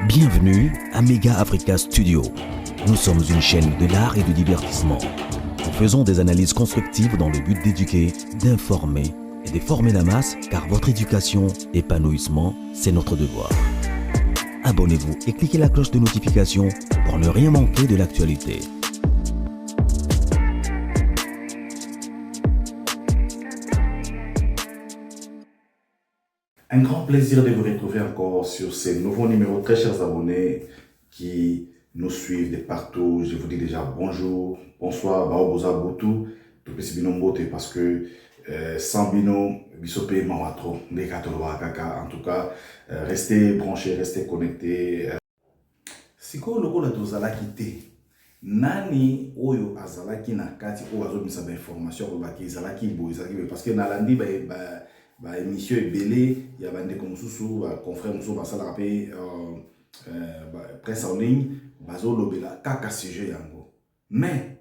Bienvenue à Mega Africa Studio. Nous sommes une chaîne de l'art et du divertissement. Nous faisons des analyses constructives dans le but d'éduquer, d'informer et de former la masse, car votre éducation, épanouissement, c'est notre devoir. Abonnez-vous et cliquez la cloche de notification pour ne rien manquer de l'actualité. Un grand plaisir de vous retrouver encore sur ces nouveaux numéros, très chers abonnés qui nous suivent de partout. Je vous dis déjà bonjour, bonsoir, baoboza botu, tout petit binombote parce que sans bino, bisopé mamatro, kaka. En tout cas, restez branchés, restez connectés. Siko loko la tozala kite. Nani oyo azalaki na kati oyo azobimisa ba information ko baki ezalaki bo ezalaki parce que nalandi ba émission ebele ya bande comme susu ba confrère musu ba sala rapé presse en ligne bazo lobela kaka sujet yango mais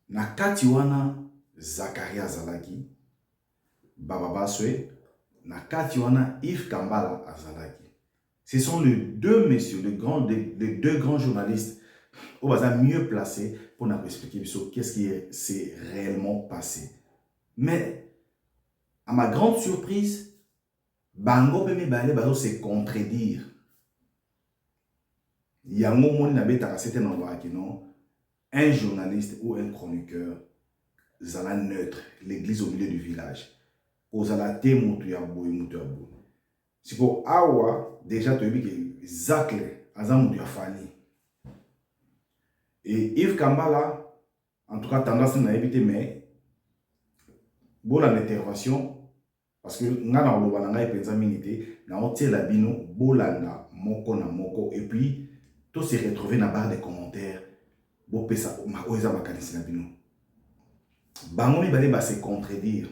na kati wana Zakaria azalaki Baba Baswe na kati wana Yves Kambala azalaki. Ce sont les deux messieurs, les deux grands journalistes au bazar mieux placés pour nous expliquer qu'est-ce qui s'est réellement passé. Mais à ma grande surprise, Bango Pemi Bale Bazo se contredire. Yango Moni Nabeta c'était non, un journaliste ou un chroniqueur, zala neutre, l'église au milieu du village. Ozala te mutuyabo et mutuyabo. Si pour Awa, déjà tu as vu que Zakle, Azam Mutuyafani. Et Yves Kambala, en tout cas, tendance à éviter, mais bon, l'intervention, parce que nous avons la bino, bolanda, moko na moko, et puis tout s'est retrouvé dans la barre des commentaires. Bon, pesa, ma oeza makanisi na bino. Bango mi balé va se contredire.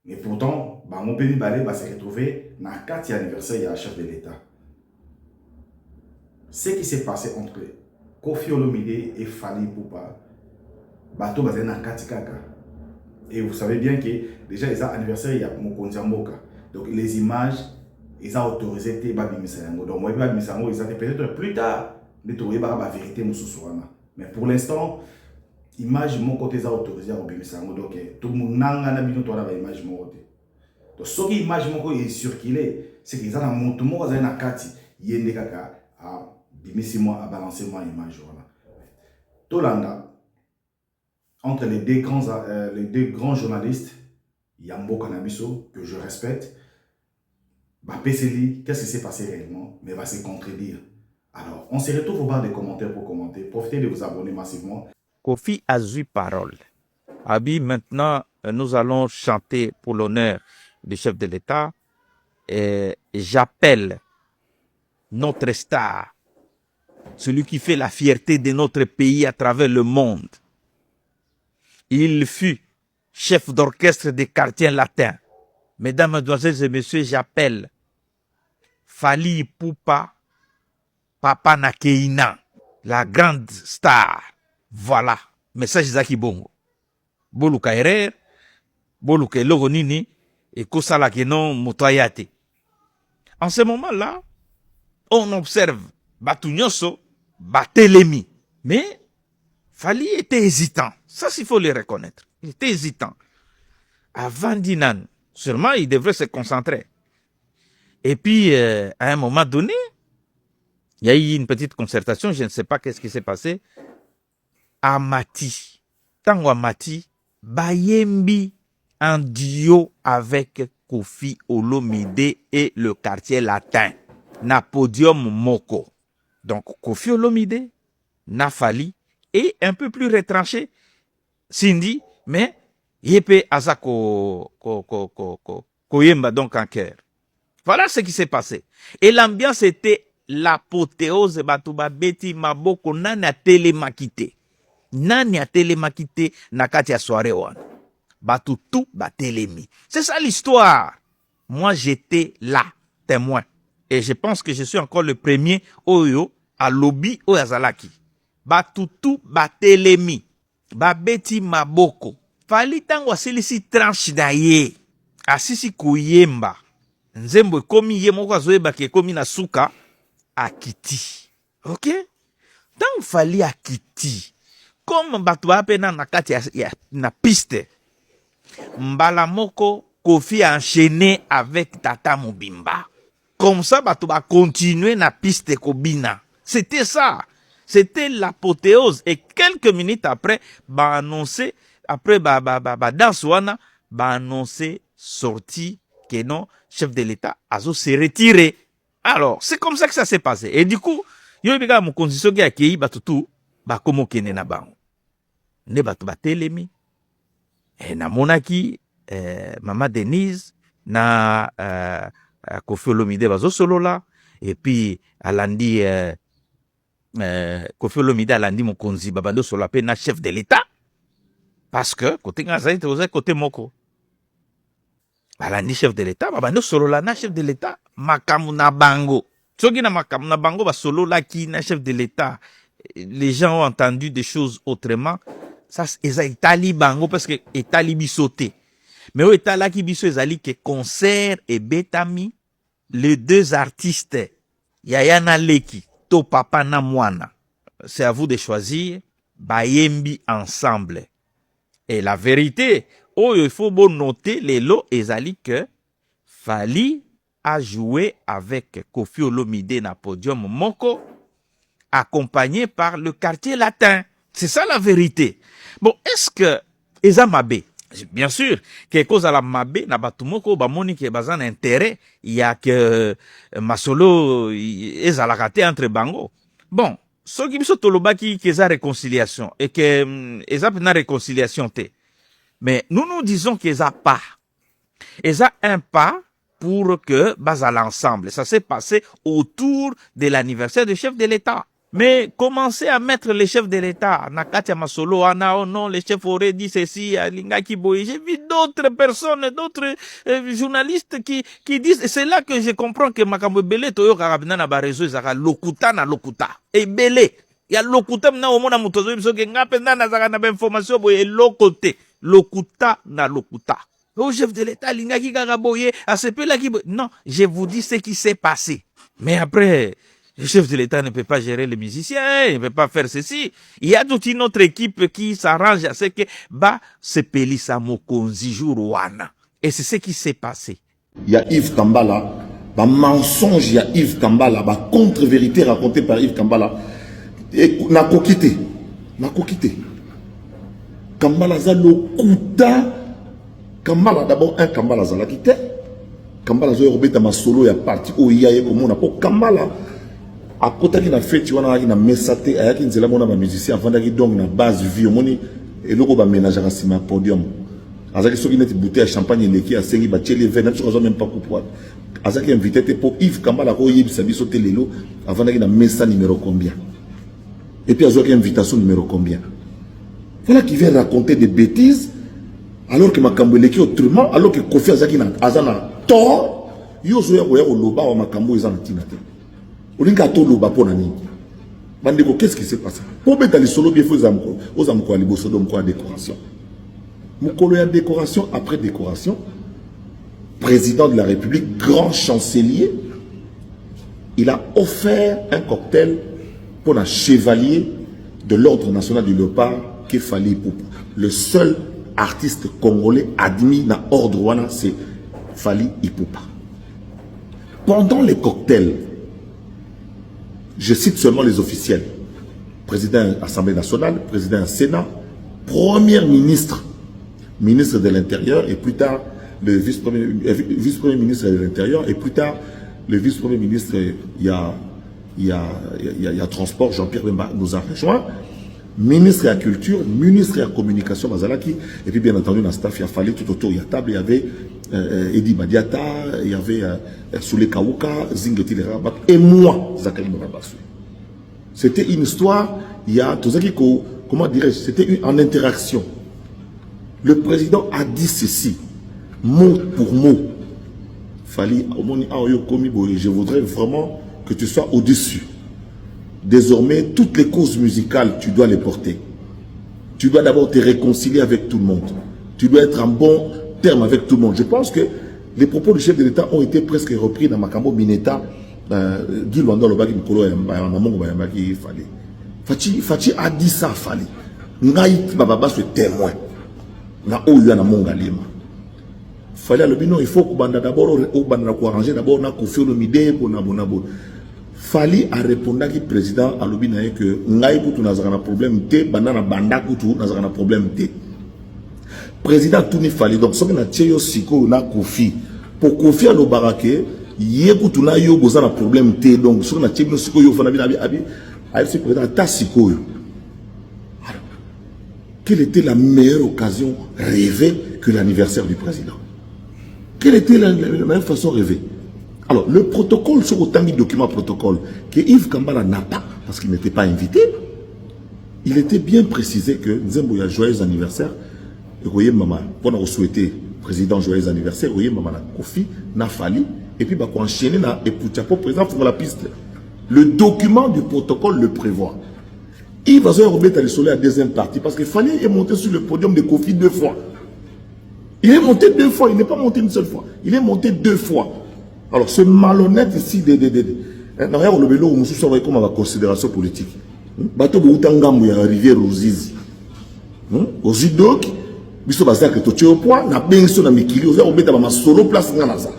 Mais pourtant, Bango mi balé va se retrouver dans le 4e anniversaire de la chef de l'État. Ce qui s'est passé entre Kofi Olomide et Fally Ipupa, bateau basé dans Katikaka. Et vous savez bien que déjà les anniversaires il y a Mokonzi Mboka. Donc les images ils ont autorisé te babi misango. Donc moi babi misango ils ont peut-être plus tard de trouver la vérité mususuana. Mais pour l'instant image mon côté ils ont autorisé à babi misango. Donc tout le monde n'a pas bino toi la image mon côté. Donc ce qui image mon côté est circulé, c'est qu'ils ont un montant mo bazé na kati yende kaka a bimisi-moi à balancer moi image voilà. Tolanda entre les deux grands journalistes, Yambo Kanabiso, que je respecte, qu'est-ce qui s'est passé réellement, mais va se contredire. Alors, on se retrouve au bar des commentaires pour commenter. Profitez de vous abonner massivement. Kofi a eu parole. Abi, maintenant, nous allons chanter pour l'honneur du chef de l'État. Et j'appelle notre star, celui qui fait la fierté de notre pays à travers le monde. Il fut chef d'orchestre des quartiers latins. Mesdames, Mademoiselles et Messieurs, j'appelle Fally Ipupa, Papa Nakeina, la grande star. Voilà, message Zaki Bongo. Boluka erer, boluka elogo nini, et kosala kenon motoyate. En ce moment-là, on observe Batunyoso, Batelemi. Mais Fally était hésitant. Ça, il faut le reconnaître. Il était hésitant. Avant Dinan, seulement, il devrait se concentrer. Et puis, à un moment donné, il y a eu une petite concertation. Je ne sais pas qu'est-ce qui s'est passé. Amati. Tango Amati, Bayembi en duo avec Kofi Olomide et le quartier latin. Na podium Moko. Donc, Kofi Olomide, na Fally, et un peu plus retranché, Cindy, mais Yepe Azako Koyemba donc en cœur. Voilà ce qui s'est passé. Et l'ambiance était l'apothéose Batouba Beti Maboko Nani a télémakité. Nani a télémakité Nakati a soirée one. Batoutou Batelemi. C'est ça l'histoire. Moi j'étais là, témoin. Et je pense que je suis encore le premier Oyo à lobby Oyazalaki. Batutu Batelemi. Babeti Maboko. Fally tango asilisi tranche na ye. Asisi Koyemba. nzembo ekomi ye moko azoyebaka ekomi na suka akiti. Ok? Tant Fally akiti, comme bato bapena na kati na piste, mbala moko Kofi a enchaîné avec Tata Mobimba. Comme ça, bato ba continuer na piste Kobina. C'était ça. C'était l'apothéose. Et quelques minutes après, ba annoncé, après danse wana, ba annoncé sorti que non, chef de l'État azo se retirer. Alors, c'est comme ça que ça s'est passé. Et du coup, yo biga mo condition ki akei batutu ba komo kene na bango. Ne batu ba telemi. Et na monaki Maman Denise na Kofi Olomide bazo solo là. Et puis alandi Kofi Olomide alandi mokonzi babando solo pe na chef de l'État. Parce que côté ngazai te côté moko. Alandi chef de l'État babando solo là na chef de l'État makamu na bango. Soki na makamu na bango ba solo là qui na chef de l'État. Les gens ont entendu des choses autrement. Ça eza itali bango parce que itali bisoté. Mais au itala ki biso ezali que concert et betami les deux artistes Yaya na Leki to papa na mwana. C'est à vous de choisir bayembi ensemble. Et la vérité, oh il faut bon noter les lots ezali que Fally a joué avec Kofi Olomide na podium moko accompagné par le quartier latin. C'est ça la vérité. Bon, est-ce que eza mabe? Bien sûr, quelque chose à la mabe na batumoko ba moni ke bazan intérêt, il y a que masolo ezala raté entre bango. Bon, ce qui biso tolobaki que eza réconciliation et que eza na réconciliation té. Mais nous disons que eza pas. Eza un pas pour que bazal ensemble. Ça s'est passé autour de l'anniversaire du chef de l'État. Mais commencer à mettre les chefs de l'État, Nakatia Masolo, Ana, oh non, les chefs auraient dit ceci, Linga Kiboy. J'ai vu d'autres personnes, d'autres journalistes qui disent, et c'est là que je comprends que Makambo Belé, Toyo Karabina na Barezo, Zara, Lokuta na Lokuta. Et Belé, il y a Lokuta, na Omona Mutozo, Nga Penda na Zara na information, boye, Lokote, Lokuta na Lokuta. Au chef de l'État, Linga Kikaraboye, à ce peu là qui, non, je vous dis ce qui s'est passé. Mais après, le chef de l'État ne peut pas gérer les musiciens, il ne peut pas faire ceci. Il y a toute une autre équipe qui s'arrange à ce que, se pelisa mokonzi wana. Et c'est ce qui s'est passé. Il y a Yves Kambala, mensonge, il y a Yves Kambala, contre-vérité racontée par Yves Kambala. Et n'a pas quitté. Kambala zalo kuta. Kambala d'abord un Kambala zala quitté. Kambala zo robeta ma solo ya parti o yaye comme on a pas Kambala. À côté de la fête, tu vois, il y a messate, il y a un musicien, avant d'aller donc na base vie, moni et le gars ménage à cima podium. Azaki soki net bouteille à champagne leki à sengi ba tcheli vin, tu vois même pas pourquoi. Azaki invité pour Yves Kambala ko yib sabi sauter lelo avant d'aller na messa numéro combien. Et puis Azaki invitation numéro combien. Voilà qui vient raconter des bêtises alors que Makambo leki autrement, alors que Kofi Azaki na azana tort, yo zo ya ko loba wa Makambo ezana tinate. Qu'est-ce qui s'est passé? Pour mettre les solos, il faut aux amko à décoration. Moukolo a décoration après décoration. Président de la République, grand chancelier, il a offert un cocktail pour un chevalier de l'ordre national du Léopard qui est Fally Ipupa. Le seul artiste congolais admis dans l'ordre wana, c'est Fally Ipupa. Pendant les cocktails, je cite seulement les officiels. Président de l'Assemblée nationale, président du Sénat, premier ministre, ministre de l'Intérieur, et plus tard le vice-premier ministre de l'Intérieur, et plus tard le vice-premier ministre, il y a transport, Jean-Pierre Bemba nous a rejoint, ministre de la Culture, ministre de la Communication, Mazalaki, et puis bien entendu, dans le staff, il a fallu tout autour, il y a table, il y avait Edi Badiata, il y avait Soule Kawuka, Zingeti Rabat, et moi, Zakali Morabassou. C'était une histoire, il y a tout ça qui, comment dirais-je, c'était en interaction. Le président a dit ceci, mot pour mot. Fally, je voudrais vraiment que tu sois au-dessus. Désormais, toutes les causes musicales, tu dois les porter. Tu dois d'abord te réconcilier avec tout le monde. Tu dois être en bon terme avec tout le monde. Je pense que les propos du chef de l'État ont été presque repris dans Makambo Mineta, Guy Luanda Lobaki Mikolo Mamongo Bayambaki Fali. Fachi a dit ça Fali. Ngaït Bababa ce témoin. Na Oya na Mongalima. Fali à l'obino, il faut qu'on d'abord arranger d'abord na Kofi Olomide pour Nabonabo. Fali a répondu qui président à l'obino que Ngaït Koutou n'a pas problème té, banana banda Koutou n'a pas problème té. Président Touni Fali, donc ce qu'on a tiré Siko na Kofi pour Kofi à l'Obarake, Yékoutou na yo bozana problème té, donc ce qu'on a tiré Siko yo fana abi ce président ta Siko yo. Quelle était la meilleure occasion rêvée que l'anniversaire du président? Quelle était la meilleure façon rêvée? Alors, le protocole, sur autant de documents protocole, que Yves Kambala n'a pas, parce qu'il n'était pas invité, il était bien précisé que Nzembo a joyeux anniversaire, et voyez maman, pour nous souhaiter président joyeux anniversaire, voyez maman, Kofi, n'a Fali, et puis bah, qu'on enchaîne, et pour président, pour la piste. Le document du protocole le prévoit. Il va se remettre à l'isoler à deuxième partie parce qu'il fallait est monté sur le podium de Kofi 2 fois. Il est monté 2 fois, il n'est pas monté une seule fois. Il est monté 2 fois. Alors ce malhonnête ici, dans rien le vélo, nous sommes comme à considération politique. Bateau Boutangam, il y a rivière Rosizi. Aux Udok, biso bazar que tu au point, na benso na mikili, aux obeta ma solo place nganaza.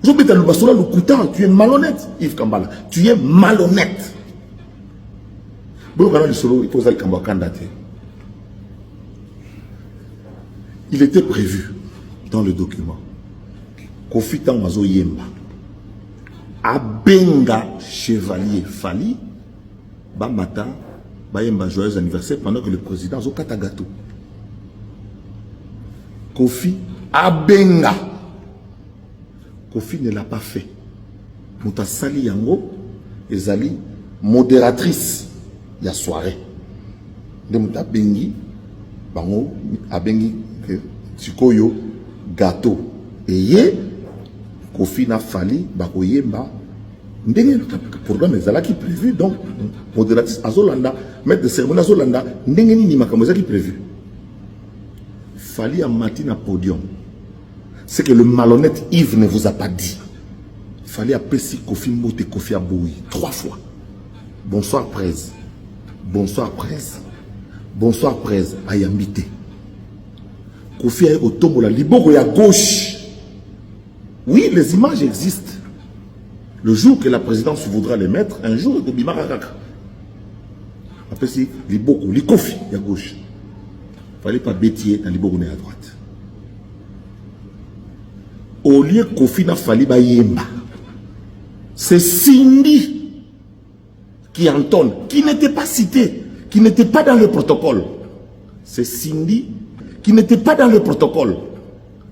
Vous obeta le basola le coutant, tu es malhonnête, Yves Kambala. Tu es malhonnête. Il était prévu dans le document Kofi Tamazo Yemba Abenga Chevalier Fali Bamata Bayemba joyeux anniversaire pendant que le président Zo Katagato Kofi Abenga Kofi ne l'a pas fait. Mouta Sali Yango Ezali modératrice il y a soirée. De Mouta Bengi, Bango, Abengi, Tsukoyo, gâteau. Et yé, Kofi n'a Fali, Bako Yemba, Ndenge, programme est qui prévu, donc, modératrice Azolanda, maître de cérémonie Azolanda, Ndenge ni Makamoza qui prévu. Fali a matin à podium. C'est que le malhonnête Yves ne vous a pas dit. Fali a pessi Kofi Mbote Kofi Aboui 3 fois. Bonsoir presse. Bonsoir presse. Bonsoir presse. Ayambité. Kofi a au tombeau la liboro à gauche. Oui, les images existent. Le jour que la présidence voudra les mettre, un jour, il y a Bimarakaka. Après, c'est liboro, les Kofi à gauche. Il ne fallait pas bêtier dans liboro à droite. Au lieu Kofi n'a fallu Bayemba. C'est Cindy qui entonne, qui n'était pas cité, qui n'était pas dans le protocole. C'est Cindy qui n'était pas dans le protocole.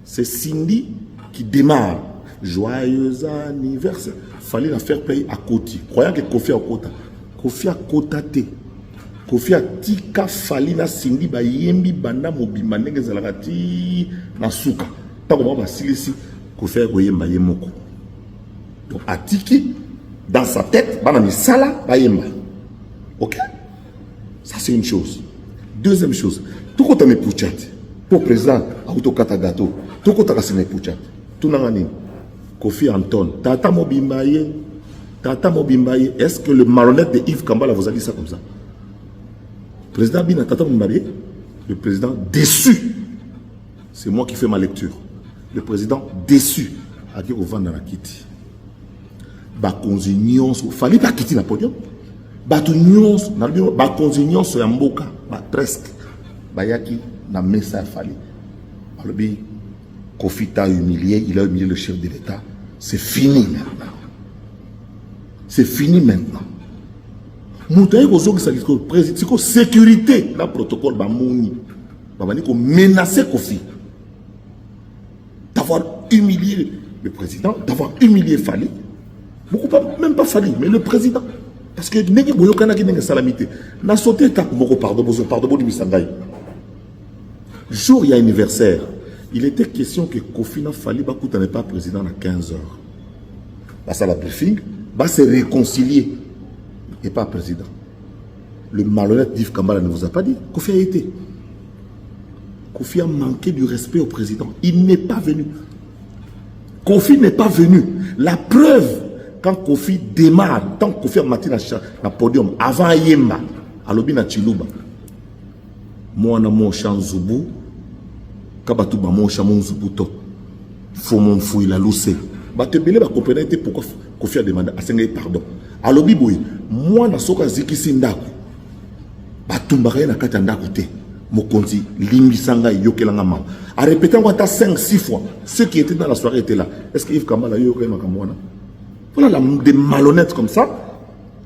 C'est Cindy qui démarre. Joyeux anniversaire. Fallait la faire payer à côté. Croyant que Kofi a quota. Kofi a quotaté. Kofi a tika fali na Cindy ba yembi banda mobima ndenge zalakati na suka. Tango ba silisi Kofi a yemba yemoko. Donc atiki dans sa tête, bana misala ba yemba. OK? Ça c'est une chose. Deuxième chose, tout quand me pouchat. Pour président auto kata gâteau. Tout quand ka sene pouchat. Tout nangani. Kofi Anton, Tata Mobimbaye, est-ce que le malhonnête de Yves Kambala vous a dit ça comme ça? Président Bina Tata Mobimbaye, le président déçu. C'est moi qui fais ma lecture. Le président déçu a dit au vent dans la kiti. Bakonzi nyonso, fallait pas quitter la podium. Batu nyonso, bakonzi nyonso ya mboka, presque. Bayaki na messa fallait. Alors bien, Kofi t'a humilié, il a humilié le chef de l'État. C'est fini maintenant. C'est fini maintenant. Moutaï Rozo qui s'agit de sécurité dans le protocole Bamouni. Babani ko menacer Kofi. D'avoir humilié le président, d'avoir humilié Fali. Beaucoup pas, même pas Fali, mais le président. Parce que Negi Boyokana qui n'est salamité. N'a sauté étape Moko pardon du Missangaï. Jour il y a anniversaire. Il était question que Kofi n'a fallu n'est pas président à 15 heures. Bah, ça la briefing, va se réconcilier et pas président. Le malhonnête d'Yves Kambala ne vous a pas dit. Kofi a été. Kofi a manqué du respect au président. Il n'est pas venu. Kofi n'est pas venu. La preuve, quand Kofi démarre, tant que Kofi a maté na podium, avant Yemba, à l'obi na Chiluba, moi na mon chan Zubu, Kabatuba mon chan mon Zubuto, faut mon fouille la lousse. Bah te belé, bah comprendre pourquoi Kofi a demandé à Sengai pardon. À l'obi boy, moi na soka ziki sindaku, bah tumbare na katanda koute. Mokonzi, Limbisanga, Yokelanga Mam. À répéter encore 5-6 fois, ceux qui étaient dans la soirée étaient là. Est-ce que Yves Kambala Yokelanga Kamwana? Voilà des malhonnêtes comme ça.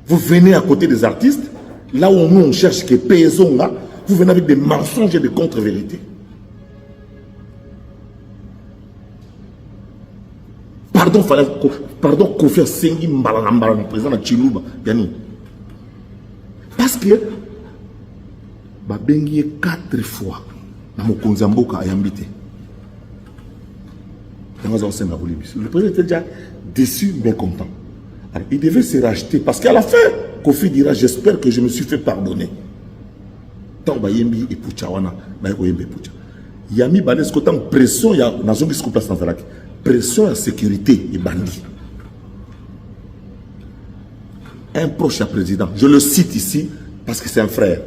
Vous venez à côté des artistes, là où nous on cherche que Payezonga, vous venez avec des mensonges et des contre-vérités. Pardon, Kofi Sengi Mbalanga, le président de Chiluba, Yanni. Parce que ba bengi 4 fois na mokonzi mboka ayambité. Le président était déjà déçu, bien content. Alors, il devait se racheter parce qu'à la fin, Kofi dira j'espère que je me suis fait pardonner. Tant ba yembi et puchawana ba yembi pucha. Yami bales ko tant pression ya na zongi sco place dans pression à sécurité et bandit. Un proche à président, je le cite ici parce que c'est un frère.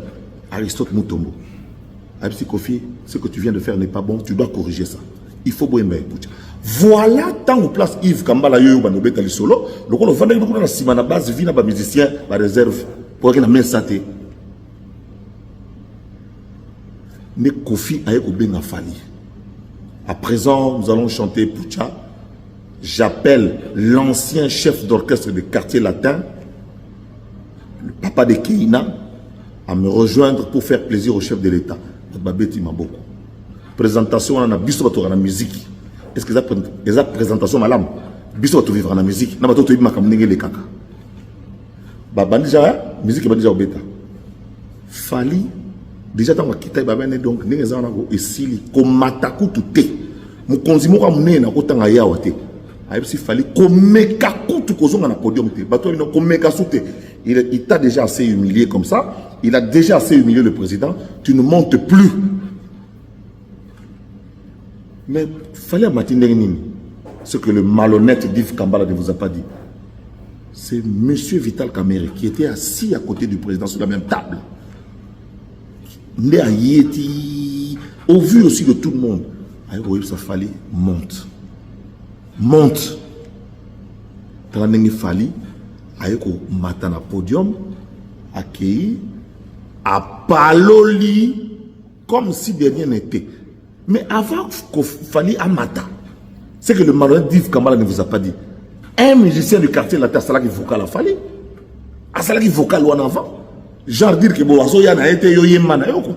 Aristote Mutombo. Absi Kofi, ce que tu viens de faire n'est pas bon, tu dois corriger ça. Il faut boire. Voilà tant que place Yves Kambala Yoyo Banobeta li solo, donc on va vendre beaucoup dans la simana base, vina ba musicien, ba réserve pour que la main santé. Mais Kofi a eu benga fali. À présent, nous allons chanter Poucha. J'appelle l'ancien chef d'orchestre du quartier latin, le papa de Keina, à me rejoindre pour faire plaisir au chef de l'État. Babeti Maboko. Présentation, on a biso à la musique. Est-ce que ça présentation, madame? Biso à vivre à la musique. N'a pas tout ma kamnenge les kaka. Babandi déjà, musique déjà au bêta. Fali, déjà dans ma kita, babane donc, n'est pas et sili, comme mataku tout est. Mon konzimo a mené na kota ngaya wate. Aïe, si fali, comme mekaku tout kozong na podium te. Bato, il n'a comme mekasute. Il t'a déjà assez humilié comme ça. Il a déjà assez humilié le président. Tu ne montes plus. Mais il fallait matinée ce que le malhonnête d'Yves Kambala ne vous a pas dit. C'est M. Vital Kamerhe qui était assis à côté du président sur la même table. Au vu aussi de tout le monde. Ça fallait monte. Monte. Il fallait ayeko matana podium accueilli à Paloli comme si de rien n'était. Mais avant qu'il fallait à Mata, c'est que le malhonnête d'Yves Kambala ne vous a pas dit. Un musicien du quartier latin, c'est là qu'il vocal a fallu. Ah, c'est là qu'il vocal ou en avant. Genre dire que bon, aso yana été yoyemana yoko.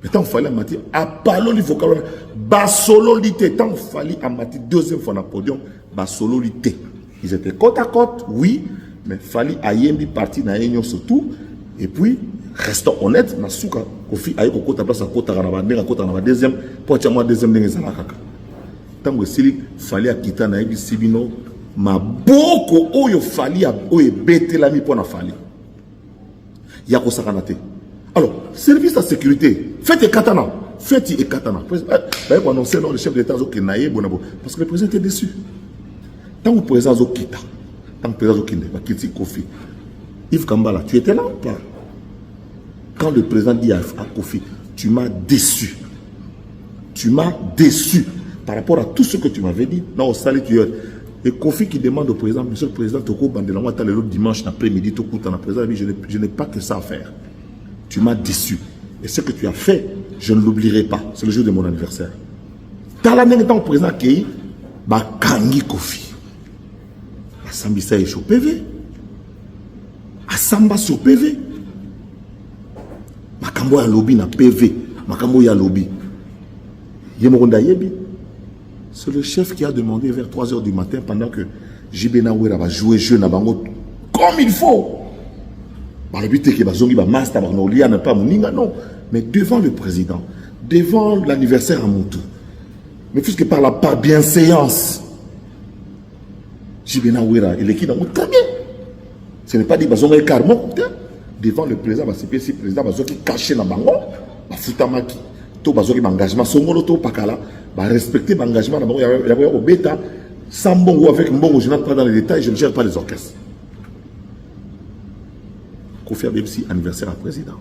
Mais tant qu'il fallait à Mati, à Paloli vocal, basolo lité, tant qu'il fallait à Mati deuxième fois dans le podium, basolo lité. Ils étaient côte à côte, oui, mais il fallait Ayembi partir dans l'union surtout. Et puis, restons honnêtes, Nasuka, Kofi, Aye Kota place à Kota Ranabande, à Kota Ranabande, deuxième, pour que moi deuxième n'est pas là. Tant que il fallait quitter Naïbi Sibino, ma beaucoup, il fallait, il bête la mi pour la fallait. Il y a quoi alors, service de sécurité, faites et katana, faites et katana. D'ailleurs, on annonce le chef de l'État, parce que le président était déçu. Tant que le président Zokita, tant que le président Zokita, Kofi, Yves Kambala, tu étais là ou pas? Quand le président dit à Kofi, tu m'as déçu. Tu m'as déçu par rapport à tout ce que tu m'avais dit. Non, au salut, tu es. Et Kofi qui demande au président, monsieur le président, Toko Bandelama, tu as le dimanche après-midi, Toko, tu as président, je n'ai pas que ça à faire. Tu m'as déçu. Et ce que tu as fait, je ne l'oublierai pas. C'est le jour de mon anniversaire. Dans l'année tant le président qui bah Kangi Kofi. Sambisa est sur PV. Samba sur PV. Makambo ya lobby na PV. Makambo ya lobby. Yemoronda Yebi. C'est le chef qui a demandé vers 3 h du matin pendant que Jibena Ouera va jouer jeu na bango comme il faut. Bah le but est que bazongi ba master ba nolia n'a pas moninga non, mais devant le président, devant l'anniversaire à Moutou. Mais puisque par la bienséance Jibena Ouera et l'équipe d'Amout, très bien. Ce n'est pas dit que les carmons devant le président, le président qui caché dans le bango, Futamaki, tout engagement, Songolo, tout Pakala, bah, respecter l'engagement d'abord, il y a au bêta, sans bongo avec mbongo, je n'entre pas dans les détails, je ne gère pas les orchestres. Kofi Abebsi, anniversaire à président.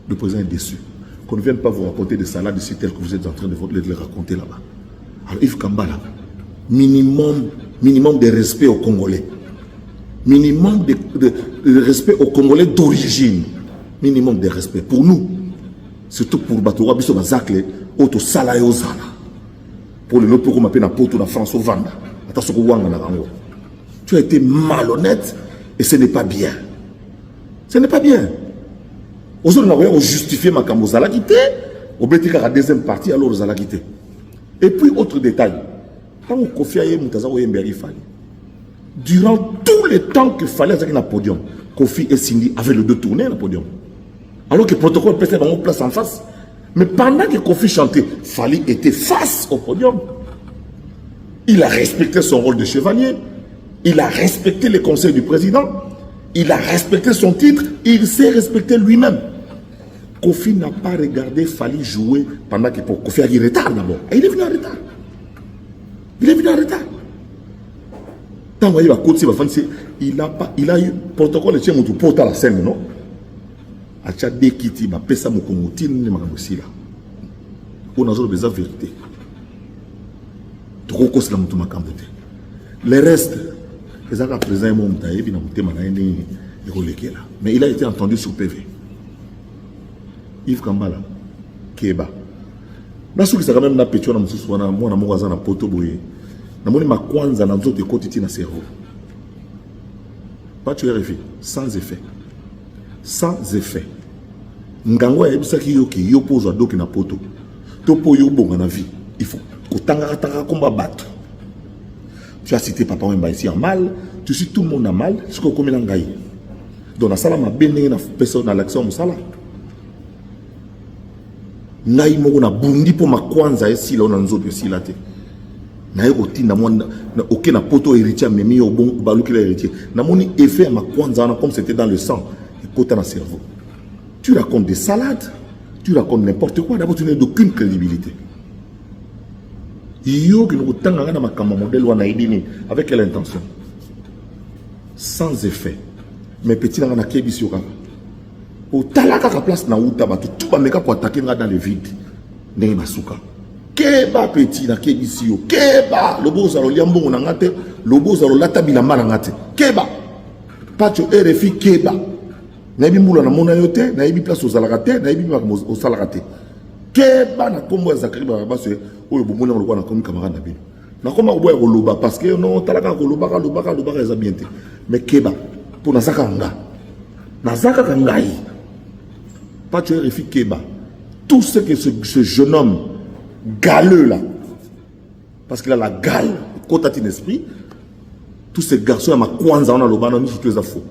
Le président est déçu. Qu'on ne vienne pas vous raconter des salades ici telles que vous êtes en train de les raconter là-bas. Alors Yves Kambala, minimum de respect aux Congolais. Minimum de respect aux Congolais d'origine. Minimum de respect. Pour nous, surtout pour Batoura, Bisso Bazakle, Oto Salayo Zala. Pour le lopo qu'on m'appelle Napoto, na François Vanda. Attention, tu as été malhonnête et ce n'est pas bien. Ce n'est pas bien. Aujourd'hui, on a justifié ma camo Zalakité, au Bétika la deuxième partie, alors Zalakité. Et puis, autre détail. Quand on confie à Moutaza Oyemberi Fali, durant tout le temps qu'il fallait avoir un podium, Kofi et Cindy avaient le deux tournés à podium. Alors que le protocole peut être en place en face. Mais pendant que Kofi chantait, Fali était face au podium. Il a respecté son rôle de chevalier. Il a respecté les conseils du président. Il a respecté son titre. Il s'est respecté lui-même. Kofi n'a pas regardé Fali jouer pendant que Kofi a eu retard d'abord. Et il est venu en retard. Il est venu en retard. Tant il a eu protocole de Tchémoutou pour la scène, non? Acha dekiti ba pesa mokongo ne makabosila. On a besoin de vérité. Trop c'est la mutu makambote. Le reste, les gens présents mon taïe bina mutema na ene ekolekela. Mais il a été entendu sur PV. Yves Kambala Keba. Na soki saka même na petio na mususu wana mwana moko na poto boye. Na moni makwanza na nzoto ekotiti na cerveau. Pas tu RFI sans effet. Sans effet. Ngango ya ebisaki yoki yopozo doki na poto. Topo yobonga na vie. Il faut kotanga komba bato. Tu as cité Papa Wemba ici en mal, tu cites tout le monde en mal, ce qu'on commet l'angaï. Donc la salle m'a bien na personne à l'action musala. Ngai mo na bundi po makwanza ici là on a nzoto ici là te. Na yoti na mwana na aucun na poto héritier mais mi au bon baluki l'héritier. Na moni effet makwanza comme c'était dans le sang. Dans le cerveau. Tu racontes des salades, tu racontes n'importe quoi, d'abord tu n'as d'aucune crédibilité. Avec quelle intention? Sans effet. Mais petit n'a kebi sur au talaka ka place na uta batu tout ba meka pour attaquer dans le vide. Ndenge basuka. Keba petit na kebi sio. Keba lobo za lo liambo na ngate, lobo za lo lata bilamba na ngate. Keba. Pacho RFI keba. Naibi moula na mona yote, naibi place aux alagate, naibi aux salagate. Keba na kombo ya Zakari Baba se oyo bomona ngolwa na komi camarade na bino. Na koma oboya koloba parce que non talaka koloba eza bien te. Mais keba pour na zaka nga. Na zaka ngai. Pas tu RFI keba. Tout ce que ce jeune homme galeux là parce qu'il a la gale, côté esprit, tous ces garçons à ma kwanza on a lobana ni tout ça faux.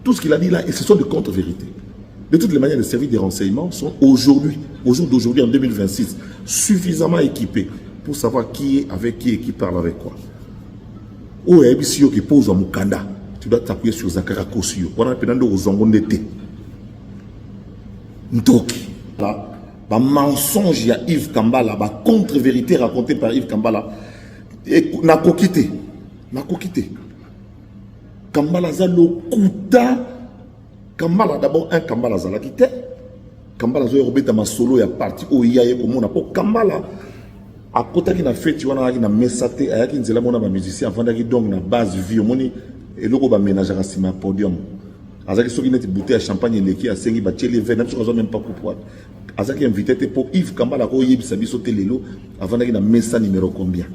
Tout ce qu'il a dit là, et ce sont des contre-vérités. De toutes les manières, les services de renseignement sont aujourd'hui, au jour d'aujourd'hui, en 2026, suffisamment équipés pour savoir qui est avec qui et qui parle avec quoi. Ou Ebisio qui pose à Mukanda, tu dois t'appuyer sur Zakara Kosio. On a pédando aux Zongondete. Ntoki. Bah, mensonge, il y a Yves Kambala, bah, contre-vérité racontée par Yves Kambala. Et n'a qu'au quitté. Kambala Zalo Kuta. Kambala d'abord un Kambala Zalakite. Kambala Zoé Robeta ma solo ya parti o iya ye komona po Kambala a kota ki na fête wana ki na mesate ayaki nzela mona ba musicien avant ki donc na base vie moni eloko ba ménage à sima podium. Azaki soki neti bouteille à champagne leki a sengi ba tcheli vin n'importe même pas pourquoi. Azaki invité pour Yves Kambala ko yebisa biso telelo avant ki na messa numéro combien.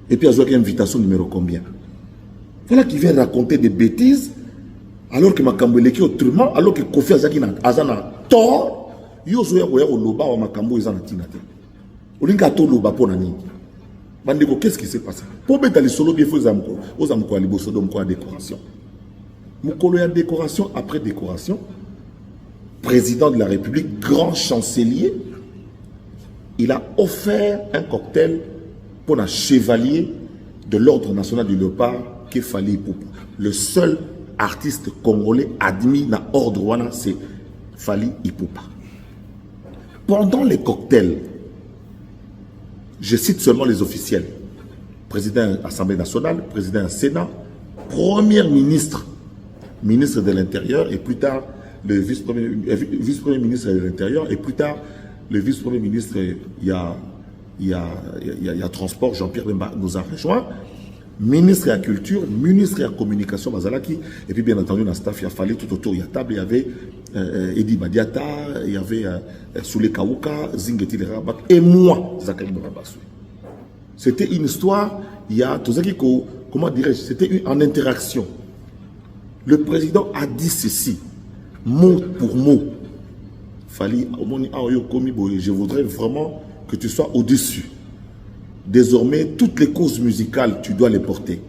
Et puis azaki invitation numéro combien. Voilà qui vient raconter des bêtises, alors que Makambo est autrement, alors que Kofi Azaki Azana tort, Yozoya Oya Loba ou Makambo est en Tinate. Olinga to Loba pour Nani. Bandeko, qu'est-ce qui s'est passé? Pour mettre les solos bien fait aux Amko à Libosodom quoi décoration. Moukolo a décoration après décoration. Président de la République, grand chancelier, il a offert un cocktail pour un chevalier de l'ordre national du Léopard. Fali Ipupa. Le seul artiste congolais admis dans l'ordre wana, c'est Fali Ipupa. Pendant les cocktails, Je cite seulement les officiels. Président de l'Assemblée nationale, président du Sénat, premier ministre, ministre de l'Intérieur, et plus tard, le vice-premier ministre de l'Intérieur, et plus tard, le vice-premier ministre, il y a Transport, Jean-Pierre Bemba nous a rejoint, ministre de la Culture, ministre de la Communication, Mazalaki, et puis bien entendu, dans le staff, il a fallu tout autour, il y a table, il y avait Edi Badiata, il y avait Soule Kawuka, Zingeti Lerabak, et moi, Zakari Marabassou. C'était une histoire, il y a tout ça qui, comment dirais-je, c'était en interaction. Le président a dit ceci, mot pour mot. Je voudrais vraiment que tu sois au-dessus. Désormais, toutes les causes musicales, tu dois les porter.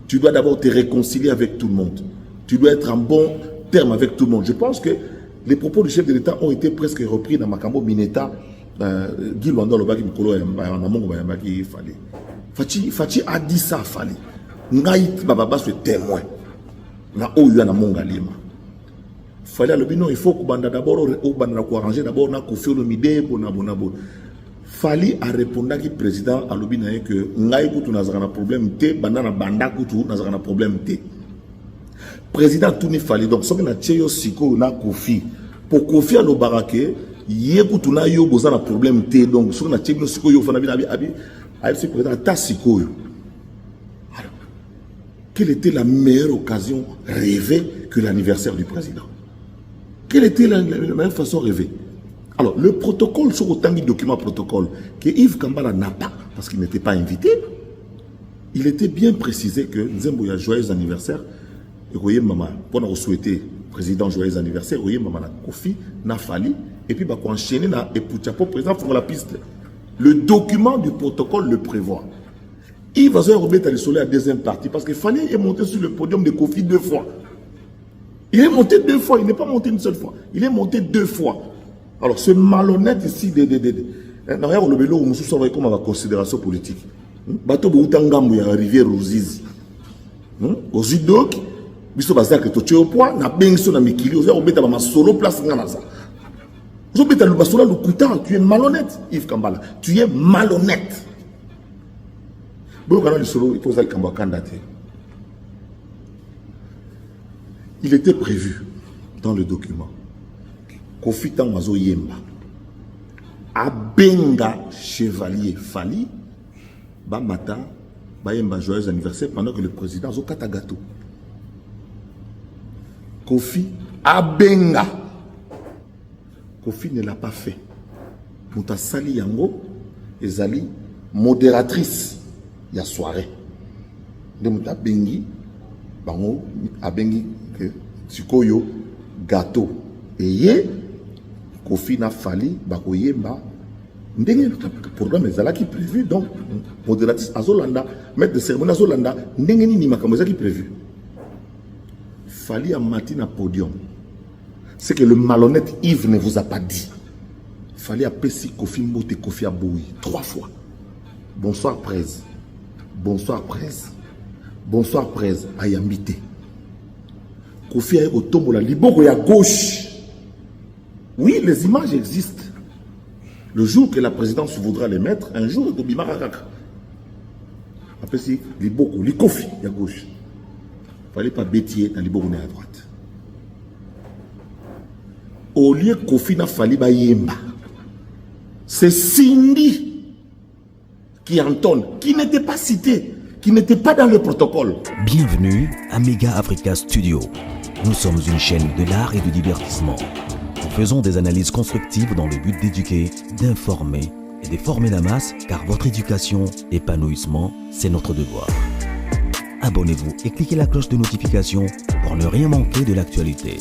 Tu dois d'abord te réconcilier avec tout le monde. Tu dois être en bon terme avec tout le monde. Je pense que les propos du chef de l'État ont été presque repris dans Makambo Mineta. Guy Luanda Lobaki Mikolo Namongo Bayambaki Fali. Fachi a dit ça Fali. Ngaït Bababa se témoin. Na Oya Namonga Lima. Fali à l'obino, il faut qu'on d'abord arranger d'abord na Kofi Olomide Bonabonabo. Fali a répondu à président à l'obino que Ngaï Koutou n'a pas de problème té, Bandana Banda Koutou n'a pas de problème té. Président Touni Fali, donc, ce qu'on a tché Siko na Kofi. Pour Kofi à l'Obarake, Yékoutou na yo boza na problème té, donc, ce qu'on a tché Siko yo Fanabi Abi, ce président ta Siko yo. Alors, quelle était la meilleure occasion rêvée que l'anniversaire du président? Quelle était la meilleure façon rêvée? Alors, le protocole, sur autant de documents protocole, que Yves Kambala n'a pas, parce qu'il n'était pas invité, il était bien précisé que Nzembo joyeux anniversaire, et voyez maman, pour nous souhaiter président joyeux anniversaire, voyez maman na Kofi, na Fali, et puis bah enchaîner na Epouchapo, président pour la piste. Le document du protocole le prévoit. Yves va se remettre à l'isoler à la deuxième partie, parce que Fali est monté sur le podium de Kofi 2 fois. Il est monté 2 fois, il n'est pas monté une seule fois. Il est monté 2 fois. Alors, ce malhonnête ici, on le vélo, on va comme en considération politique. Bateau Boutangam, il y a rivière Rosizi. Aux Udok, biso bazak to tio poa na bengso na mikili oza obeta ba solo place ngana za. Obeta le basola le kuta, tu es malhonnête Yves Kambala. Tu es malhonnête. Bon quand le solo il pose le Kamba candidaté. Il était prévu dans le document Kofi Tangmazo Yemba Abenga Chevalier Fali Bamata Bayemba joyeux anniversaire pendant que le président Zo Katagato Kofi Abenga Kofi ne l'a pas fait. Mouta Sali Yango Ezali modératrice ya soirée de Mouta Bengi Bango Abengi Sikoyo gâteau et yé Kofi na Fali bakoyemba ndenge le programme ezalaki prévu donc modératrice azolanda maître de cérémonie azolanda ndenge nini makambo ezalaki prévu. Fali a mati na podium. C'est que le malhonnête Yves ne vous a pas dit. Fali a pessi Kofi Mbote Kofi Aboui 3 fois. Bonsoir presse. Bonsoir presse. Bonsoir presse Ayambite. Kofi a au tombeau la liboko à gauche. Oui, les images existent. Le jour que la présidence voudra les mettre, un jour, de Bimarakaka. Après, c'est liboko, li Kofi à gauche. Il ne fallait pas bêtier dans liboko à droite. Au lieu Kofi n'a fallu ba yemba. C'est Cindy qui entonne, qui n'était pas cité, qui n'était pas dans le protocole. Bienvenue à Mega Africa Studio. Nous sommes une chaîne de l'art et du divertissement. Nous faisons des analyses constructives dans le but d'éduquer, d'informer et de former la masse, car votre éducation, épanouissement, c'est notre devoir. Abonnez-vous et cliquez la cloche de notification pour ne rien manquer de l'actualité.